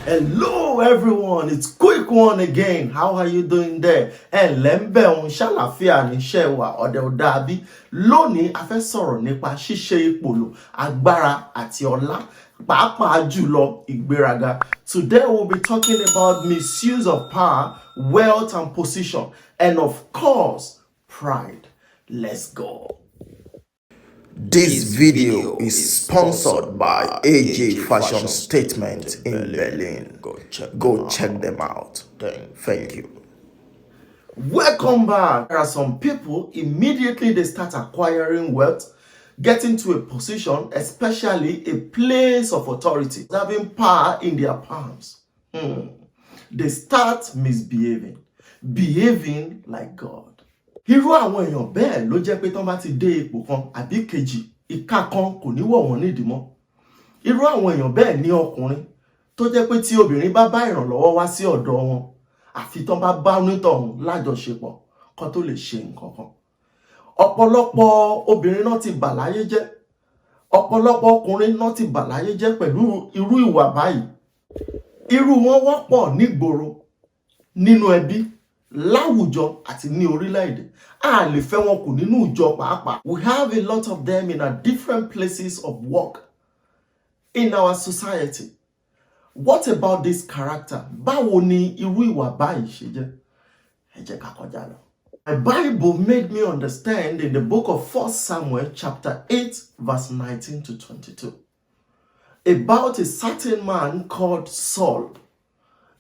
Hello everyone, it's Quick One again. How are you doing there? Lembe on ṣàlàáfíà ní iṣẹ́ wa ọ̀dẹ̀ ò dàbí. Lónìí a fẹ́ sọ̀rọ̀ nípa ṣíṣe ìpolò agbára àti ọlá, pàápàá jùlọ ìgbéraga. Today we'll be talking about misuse of power, wealth and position, and of course, pride. Let's go. This video is sponsored by AJ Fashion Statement in Berlin. Go check them out. Thank you. Welcome back. There are some people, immediately they start acquiring wealth, getting to a position, especially a place of authority, having power in their palms. They start misbehaving, behaving like God. Irú àwọn èèyàn bẹ́ẹ̀ ló jẹ́ pé tán bá ti dé ipò kan àbí kejì, ìka kan kò ní wọ̀ wọ́n nídìí mọ́. Irú àwọn èèyàn bẹ́ẹ̀ ní ọkùnrin tó jẹ́ pé tí obìnrin bá bá ìrànlọ́wọ́ wá sí ọ̀dọ̀ wọn, àfi tán bá bá onítọ̀hún lájọṣepọ̀ kan tó lè ṣe nǹkan kan. Ọ̀pọ̀lọpọ̀ obìnrin náà ti bà láyé jẹ́, ọ̀pọ̀lọpọ̀ ọkùnrin náà ti bà láyé jẹ́ pẹ̀lú irú ìwà báyìí. Irú wọn wọ́pọ̀ nígboro, nínú ẹbí, láwùjọ àti ní orílẹ̀-èdè. A lè fẹ́ wọn kù nínú ìjọ pàápàá. We have a lot of them in our different places of work in our society. What about this character? Báwo ni irú ìwà báyìí ṣe jẹ́? Ẹ jẹ́ ká kọjá lọ. The Bible made me understand in the book of 1 Samuel chapter 8 verse 19 to 22 about a certain man called Saul.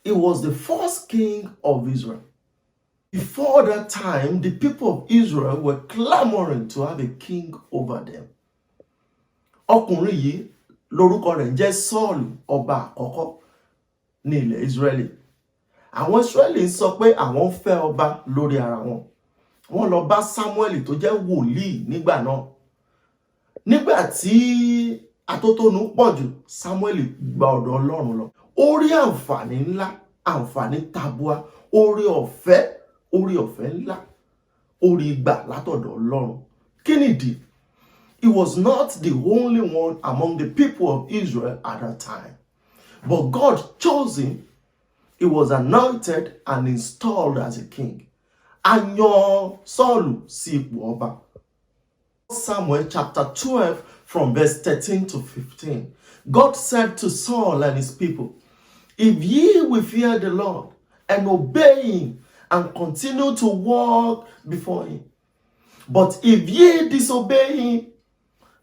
He was the first king of Israel. Before that time, the people of Israel were clamoring to have a king over them. Ọkùnrin yìí lórúkọ rẹ̀ jẹ́ Saul, ọba àkọ́kọ́ ní ilẹ̀ Israeli. Àwọn Israeli sọ pé àwọn fẹ́ ọba lórí ara wọn. Wọ́n lọ bá Samuel tó jẹ́ wòlíì nígbà náà. Nígbà tí atótónu pọ̀jù, Samuel gba ọ̀dọ̀ Ọlọ́run lọ. Ó rí àǹfààní ńlá, àǹfààní tabua, oore ọ̀fẹ́ ńlá, orí gbà látọ̀dọ̀ Ọlọ́run. Kí nìdí? He was not the only one among the people of Israel at that time. But God chose him. He was anointed and installed as a king. A yan Sọ́ọ̀lù sí ipò ọba. Samuel chapter 12 from verse 13 to 15. God said to Saul and his people, "If ye will fear the Lord and obey him and continue to walk before him. But if ye disobey him,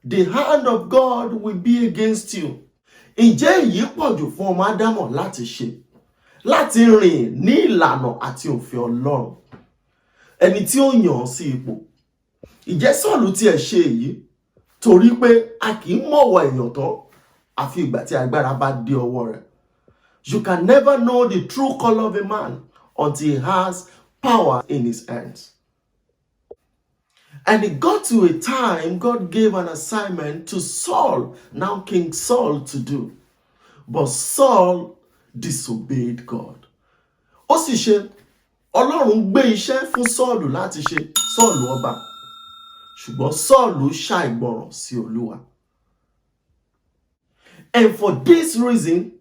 the hand of God will be against you." Ǹjẹ́ èyí pọ̀jù fún ọmọ Ádámọ̀ láti ṣe, láti rìn ní ìlànà àti òfin Ọlọ́run, ẹni tí ó yàn sí ipò? Ǹjẹ́ Sọ́ọ̀lù tiẹ̀ ṣe èyí? Torí pé a kì í mọ̀wọ̀ èèyàn tán àfi ìgbà tí agbára bá dé ọwọ́ rẹ̀. You can never know the true color of a man until he has power in his hands. And it got to a time God gave an assignment to Saul, now King Saul, to do. But Saul disobeyed God. Ó sì ṣe, Ọlọ́run gbé iṣẹ́ fún Sọ́ọ̀lù láti ṣe, Sọ́ọ̀lù ọba. Ṣùgbọ́n Sọ́ọ̀lù ṣàìgbọràn sí Olúwa. And for this reason,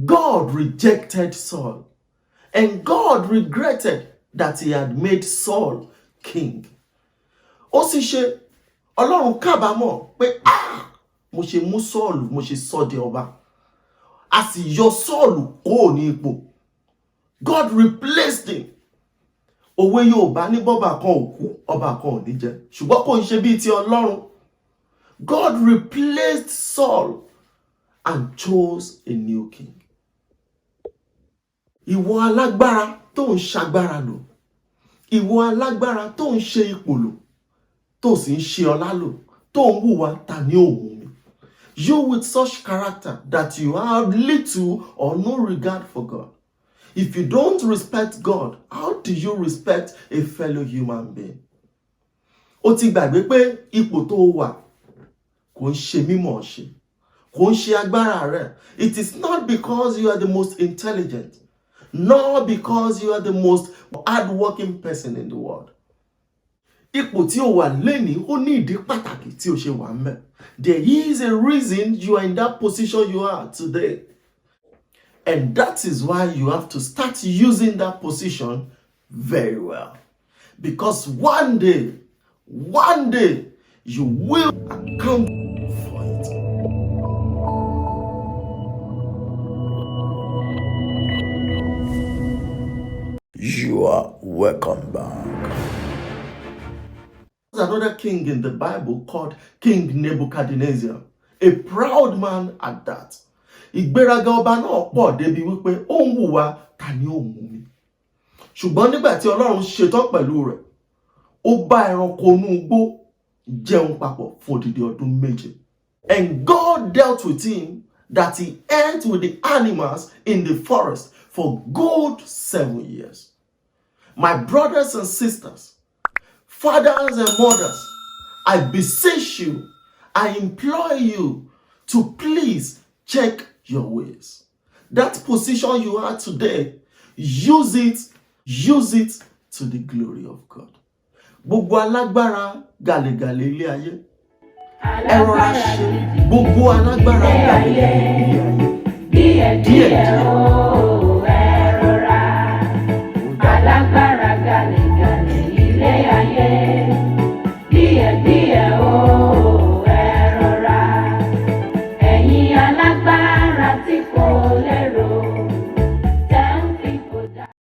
God rejected Saul. And God regretted that he had made Saul king. Ó sì ṣe, Ọlọ́run kábàámọ̀ pé mo ṣe mú Sọ́ọ̀lù, mo ṣe sọ di ọba. A sì yọ Sọ́ọ̀lù kúrò ní ipò. God replaced him. Òwe Yorùbá ní bọ́bà kan ò kú, ọba kan ò ní jẹ. Ṣùgbọ́n kò ń ṣe bíi ti Ọlọ́run. God replaced Saul and chose a new king. Ìwọ alágbára tó ń ṣagbára lò, ìwọ alágbára tó ń ṣe ipò lò, tó sì ń ṣe ọlá lò, tó ń hùwà ta ní òun mi. You with such character that you have little or no regard for God. If you don't respect God, how do you respect a fellow human being? Ó ti gbàgbé pé ipò tó wà kò ń ṣe mímọ̀ ṣe, kò ń ṣe agbára rẹ̀. It is not because you are the most intelligent, nor because you are the most hardworking person in the world. Ipò tí o wà lẹ́ni ó ní ìdí pàtàkì tí o ṣe wà ńbẹ̀. There is a reason you are in that position you are today. And that is why you have to start using that position very well. Because one day, you will account for it. You are welcome back. There's another king in the Bible called King Nebuchadnezzar, a proud man at that. Ìgbéraga ọba náà pọ̀ débi wípé ó ń hùwà ta ni ó mú mi. Ṣùgbọ́n nígbà tí Ọlọ́run ṣetán pẹ̀lú rẹ̀, ó bá ẹranko inú igbó jẹun papọ̀ fún odidi ọdún méje. And God dealt with him that he ate with the animals in the forest for good 7 years. My brothers and sisters, fathers and mothers, I beseech you, I implore you to please check your ways. That position you are today, use it to the glory of God. Gbogbo alágbára gàlégàlé ilé ayé. Ẹ rọra ṣe gbogbo alágbára gàlégàlé ilé ayé. Díẹ̀díẹ̀ ó ẹ rọra. Alágbára gàlégàlé ilé ayé. Díẹ̀díẹ̀.